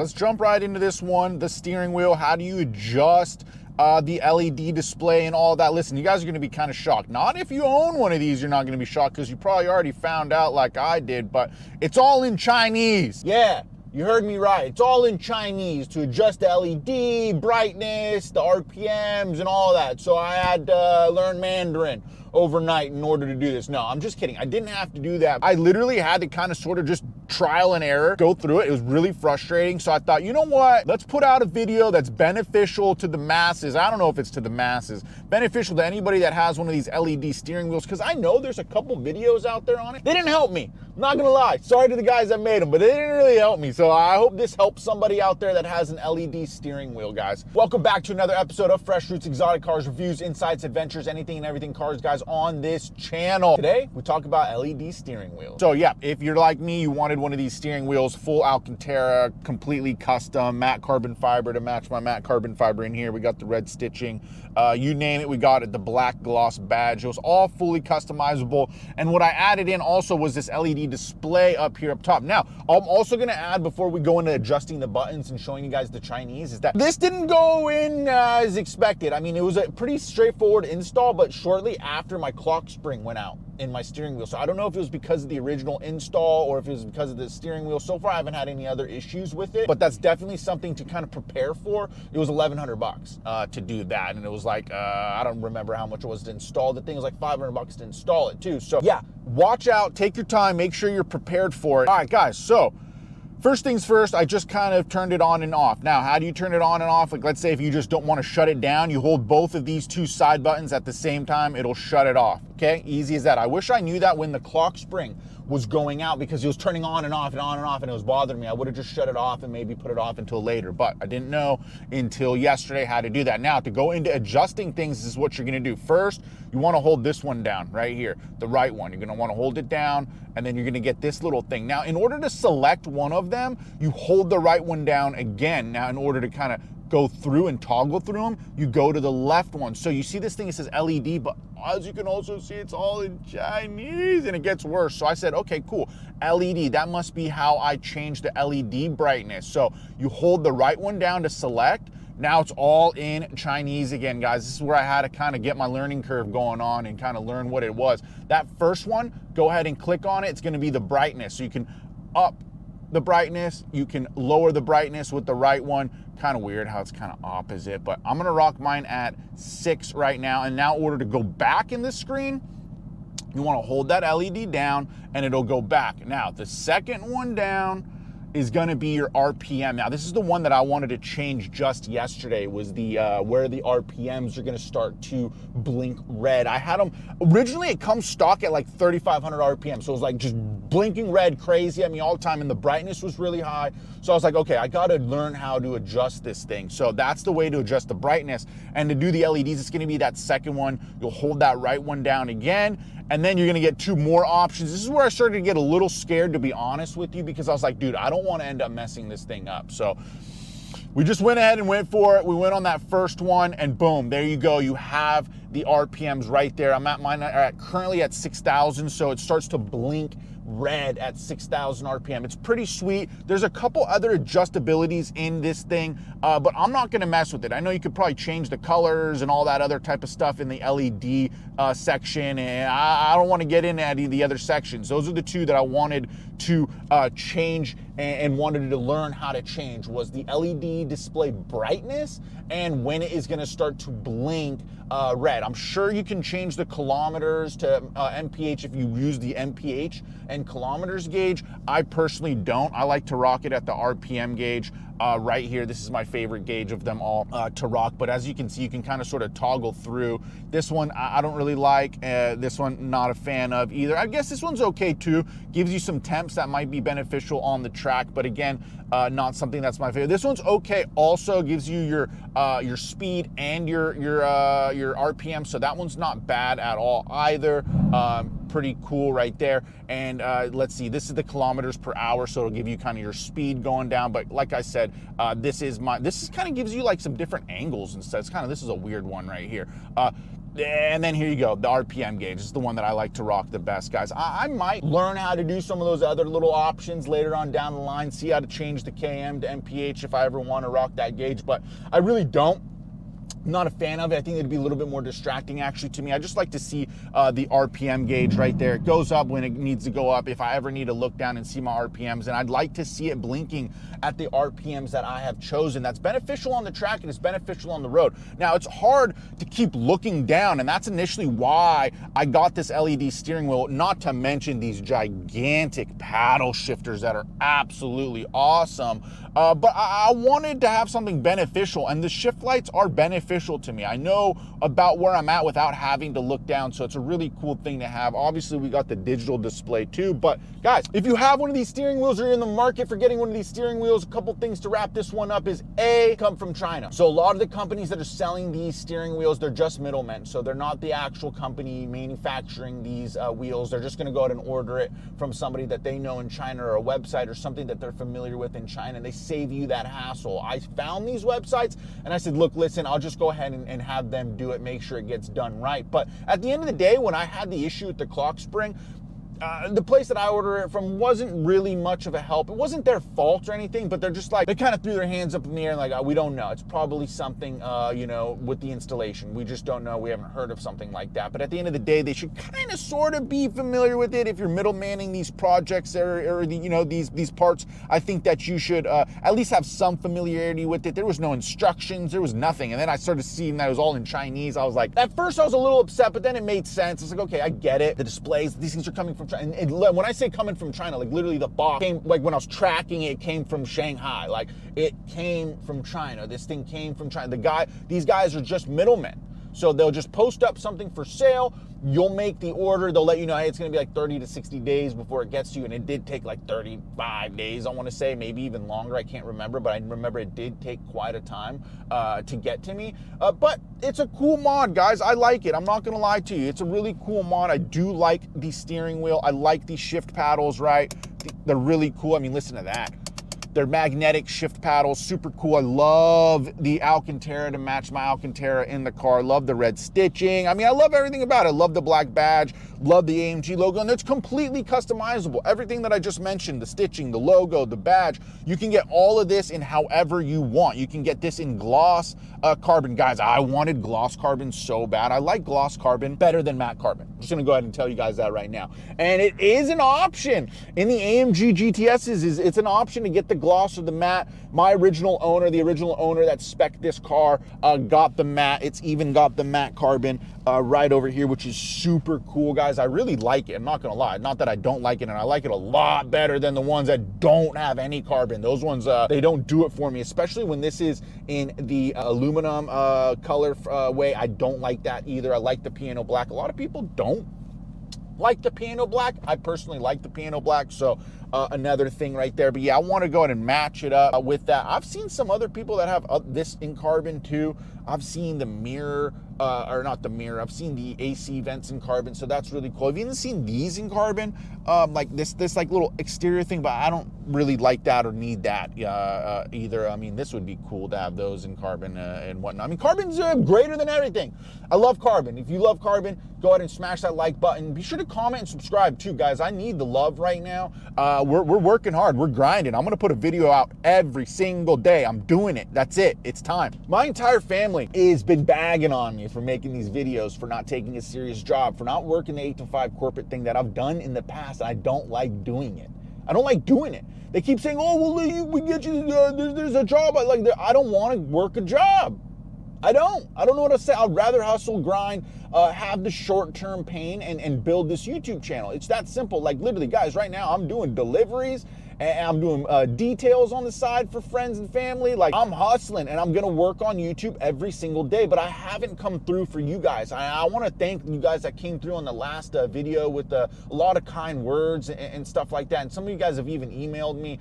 let's jump right into this one, the steering wheel. How do you adjust the LED display and all that? Listen, you guys are gonna be kind of shocked. Not if you own one of these, you're not gonna be shocked because you probably already found out like I did, but it's all in Chinese. Yeah, you heard me right. It's all in Chinese to adjust the LED, brightness, the RPMs, and all that. So I had to learn Mandarin overnight in order to do this. No, I'm just kidding. I didn't have to do that. I literally had to kind of sort of just trial and error, go through it. It was really frustrating. So I thought, you know what? Let's put out a video that's beneficial to the masses. I don't know if it's to the masses, beneficial to anybody that has one of these LED steering wheels, because I know there's a couple videos out there on it. They didn't help me. I'm not gonna lie. Sorry to the guys that made them, but they didn't really help me. So I hope this helps somebody out there that has an LED steering wheel, guys. Welcome back to another episode of Fresh Roots Exotic Cars Reviews, Insights, Adventures, anything and everything cars, guys, on this channel. Today, we talk about LED steering wheels. So yeah, if you're like me, you wanted one of these steering wheels, full Alcantara, completely custom, matte carbon fiber to match my matte carbon fiber in here. We got the red stitching, you name it, we got it, the black gloss badge. It was all fully customizable. And what I added in also was this LED display up here up top. Now, I'm also gonna add, before we go into adjusting the buttons and showing you guys the Chinese, is that this didn't go in as expected. I mean, it was a pretty straightforward install, but shortly after my clock spring went out in my steering wheel. So I don't know if it was because of the original install or if it was because of the steering wheel. So far, I haven't had any other issues with it, but that's definitely something to kind of prepare for. It was $1,100 to do that. And it was like, I don't remember how much it was to install the thing. It was like $500 to install it too. So yeah, watch out, take your time, make sure you're prepared for it. All right, guys, so first things first, I just kind of turned it on and off. Now, how do you turn it on and off? Like, let's say if you just don't want to shut it down, you hold both of these two side buttons at the same time, it'll shut it off, okay? Easy as that. I wish I knew that when the clock spring was going out, because it was turning on and off and on and off and it was bothering me. I would have just shut it off and maybe put it off until later, but I didn't know until yesterday how to do that. Now, to go into adjusting things, this is what you're gonna do. First, you wanna hold this one down right here, the right one. You're gonna wanna hold it down, and then you're gonna get this little thing. Now, in order to select one of them, you hold the right one down again. Now, in order to kind of go through and toggle through them, you go to the left one. So you see this thing, it says LED, but as you can also see, it's all in Chinese and it gets worse. So I said, okay, cool, LED, that must be how I change the LED brightness. So you hold the right one down to select. Now it's all in Chinese again, guys. This is where I had to kind of get my learning curve going on and kind of learn what it was. That first one, go ahead and click on it. It's gonna be the brightness. So you can up the brightness, you can lower the brightness with the right one. Kind of weird how it's kind of opposite, but I'm gonna rock mine at 6 right now. And now in order to go back in the screen, you wanna hold that LED down and it'll go back. Now, the second one down is gonna be your RPM. Now, this is the one that I wanted to change just yesterday, was the where the RPMs are gonna start to blink red. I had them, originally it comes stock at like 3,500 RPM, so it was like just blinking red crazy at me all the time, and the brightness was really high. So I was like, okay, I gotta learn how to adjust this thing. So that's the way to adjust the brightness. And to do the LEDs, it's gonna be that second one. You'll hold that right one down again, and then you're gonna get 2 more options. This is where I started to get a little scared, to be honest with you, because I was like, dude, I don't wanna end up messing this thing up. So we just went ahead and went for it. We went on that first one, and boom, there you go. You have the RPMs right there. I'm at mine currently at 6,000, so it starts to blink red at 6,000 RPM. It's pretty sweet. There's a couple other adjustabilities in this thing, but I'm not gonna mess with it. I know you could probably change the colors and all that other type of stuff in the LED section, and I don't wanna get into any of the other sections. Those are the two that I wanted to change and wanted to learn how to change, was the LED display brightness and when it is gonna start to blink red. I'm sure you can change the kilometers to MPH if you use the MPH and kilometers gauge. I personally don't. I like to rock it at the RPM gauge right here. This is my favorite gauge of them all to rock, but as you can see, you can kind of sort of toggle through. This one I don't really like. This one, not a fan of either. I guess this one's okay too. Gives you some temps that might be beneficial on the track, but again, not something that's my favorite. This one's okay. Also gives you your speed and your RPM, so that one's not bad at all either. Pretty cool right there. And let's see, this is the kilometers per hour, so it'll give you kind of your speed going down. But like I said, this kind of gives you like some different angles and stuff. It's kind of, this is a weird one right here. And then here you go, the RPM gauge is the one that I like to rock the best, guys. I might learn how to do some of those other little options later on down the line, see how to change the KM to MPH if I ever want to rock that gauge, but I really don't. I'm not a fan of it. I think it'd be a little bit more distracting actually to me. I just like to see the RPM gauge right there. It goes up when it needs to go up if I ever need to look down and see my RPMs, and I'd like to see it blinking at the RPMs that I have chosen. That's beneficial on the track and it's beneficial on the road. Now it's hard to keep looking down, and that's initially why I got this LED steering wheel, not to mention these gigantic paddle shifters that are absolutely awesome. But I wanted to have something beneficial, and the shift lights are beneficial to me. I know about where I'm at without having to look down, so it's a really cool thing to have. Obviously, we got the digital display too, but guys, if you have one of these steering wheels or you're in the market for getting one of these steering wheels, a couple things to wrap this one up is A, come from China. So a lot of the companies that are selling these steering wheels, they're just middlemen. So they're not the actual company manufacturing these wheels. They're just gonna go out and order it from somebody that they know in China, or a website or something that they're familiar with in China, and they save you that hassle. I found these websites and I said, look, listen, I'll just go ahead and have them do it, make sure it gets done right. But at the end of the day, when I had the issue with the clock spring, the place that I ordered it from wasn't really much of a help. It wasn't their fault or anything, but they're just like, they kind of threw their hands up in the air and like, oh, we don't know. It's probably something, you know, with the installation. We just don't know. We haven't heard of something like that. But at the end of the day, they should kind of sort of be familiar with it. If you're middlemaning these projects or the, you know, these parts, I think that you should at least have some familiarity with it. There was no instructions. There was nothing. And then I started seeing that it was all in Chinese. I was like, at first I was a little upset, but then it made sense. It's like, okay, I get it. The displays, these things are coming from China. And when I say coming from China, like literally the box came, like when I was tracking it, came from Shanghai. Like it came from China. This thing came from China. These guys are just middlemen. So they'll just post up something for sale. You'll make the order. They'll let you know, hey, it's going to be like 30 to 60 days before it gets to you. And it did take like 35 days, I want to say, maybe even longer. I can't remember, but I remember it did take quite a time to get to me. But it's a cool mod, guys. I like it. I'm not going to lie to you. It's a really cool mod. I do like the steering wheel. I like these shift paddles, right? They're really cool. I mean, listen to that. They're magnetic shift paddles, super cool. I love the Alcantara to match my Alcantara in the car. Love the red stitching. I mean, I love everything about it. I love the black badge, love the AMG logo, and it's completely customizable. Everything that I just mentioned, the stitching, the logo, the badge, you can get all of this in however you want. You can get this in gloss carbon. Guys, I wanted gloss carbon so bad. I like gloss carbon better than matte carbon. I'm just gonna go ahead and tell you guys that right now. And it is an option. In the AMG GTSs, it's an option to get the gloss or the matte. My original owner, the original owner that spec'd this car, got the matte. It's even got the matte carbon right over here, which is super cool, guys. I really like it. I'm not gonna lie. Not that I don't like it, and I like it a lot better than the ones that don't have any carbon. Those ones, they don't do it for me, especially when this is in the aluminum color way. I don't like that either. I like the piano black. A lot of people don't like the piano black. I personally like the piano black, so another thing right there. But yeah, I want to go ahead and match it up with that. I've seen some other people that have this in carbon too. I've seen the mirror, or not the mirror, I've seen the AC vents in carbon, so that's really cool. I've even seen these in carbon, like this like little exterior thing, but I don't really like that or need that either. I mean, this would be cool to have those in carbon and whatnot. I mean, carbon's greater than everything. I love carbon. If you love carbon, go ahead and smash that like button. Be sure to comment and subscribe too, guys. I need the love right now. We're working hard. We're grinding. I'm gonna put a video out every single day. I'm doing it. That's it. It's time. My entire family has been bagging on me for making these videos, for not taking a serious job, for not working the 8 to 5 corporate thing that I've done in the past. I don't like doing it. I don't like doing it. They keep saying, oh, well, we get you, there's a job. I don't want to work a job. I don't know what to say. I'd rather hustle, grind, have the short-term pain and build this YouTube channel. It's that simple. Like literally, guys, right now I'm doing deliveries and I'm doing details on the side for friends and family. Like I'm hustling and I'm gonna work on YouTube every single day, but I haven't come through for you guys. I wanna thank you guys that came through on the last video with a lot of kind words and stuff like that. And some of you guys have even emailed me,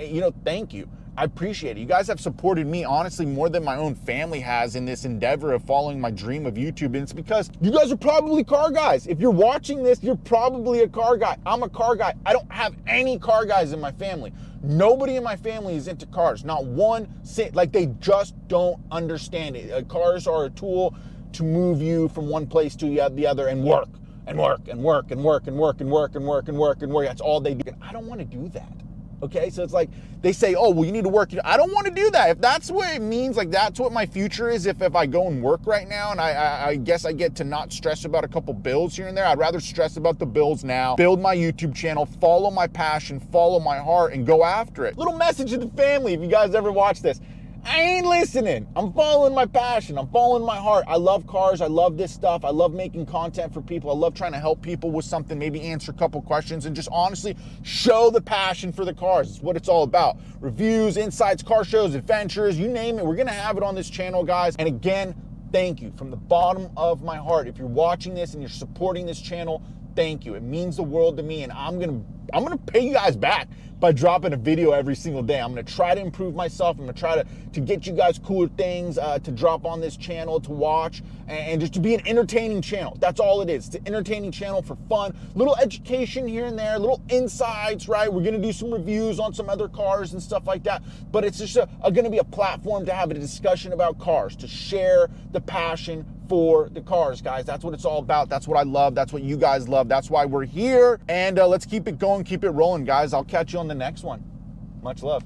you know, thank you. I appreciate it. You guys have supported me, honestly, more than my own family has in this endeavor of following my dream of YouTube. And it's because you guys are probably car guys. If you're watching this, you're probably a car guy. I'm a car guy. I don't have any car guys in my family. Nobody in my family is into cars. Not one, like they just don't understand it. Cars are a tool to move you from one place to the other and work and work and work and work and work and work and work and work and work. That's all they do. And I don't want to do that. Okay, so it's like they say, oh, well, you need to work. I don't want to do that. If that's what it means, like that's what my future is, if I go and work right now, and I guess I get to not stress about a couple bills here and there, I'd rather stress about the bills now, build my YouTube channel, follow my passion, follow my heart, and go after it. Little message to the family, if you guys ever watch this. I ain't listening. I'm following my passion. I'm following my heart. I love cars. I love this stuff. I love making content for people. I love trying to help people with something, maybe answer a couple questions, and just honestly show the passion for the cars. It's what it's all about. Reviews, insights, car shows, adventures, you name it. We're going to have it on this channel, guys. And again, thank you from the bottom of my heart. If you're watching this and you're supporting this channel, thank you. It means the world to me, and I'm gonna pay you guys back by dropping a video every single day. I'm gonna try to improve myself. I'm gonna try to get you guys cooler things to drop on this channel to watch, and just to be an entertaining channel. That's all it is. It's an entertaining channel for fun, little education here and there, little insights, right? We're gonna do some reviews on some other cars and stuff like that, but it's just gonna be a platform to have a discussion about cars, to share the passion for the cars, guys. That's what it's all about. That's what I love. That's what you guys love. That's why we're here. And let's keep it going, keep it rolling, guys. I'll catch you on the next one. Much love.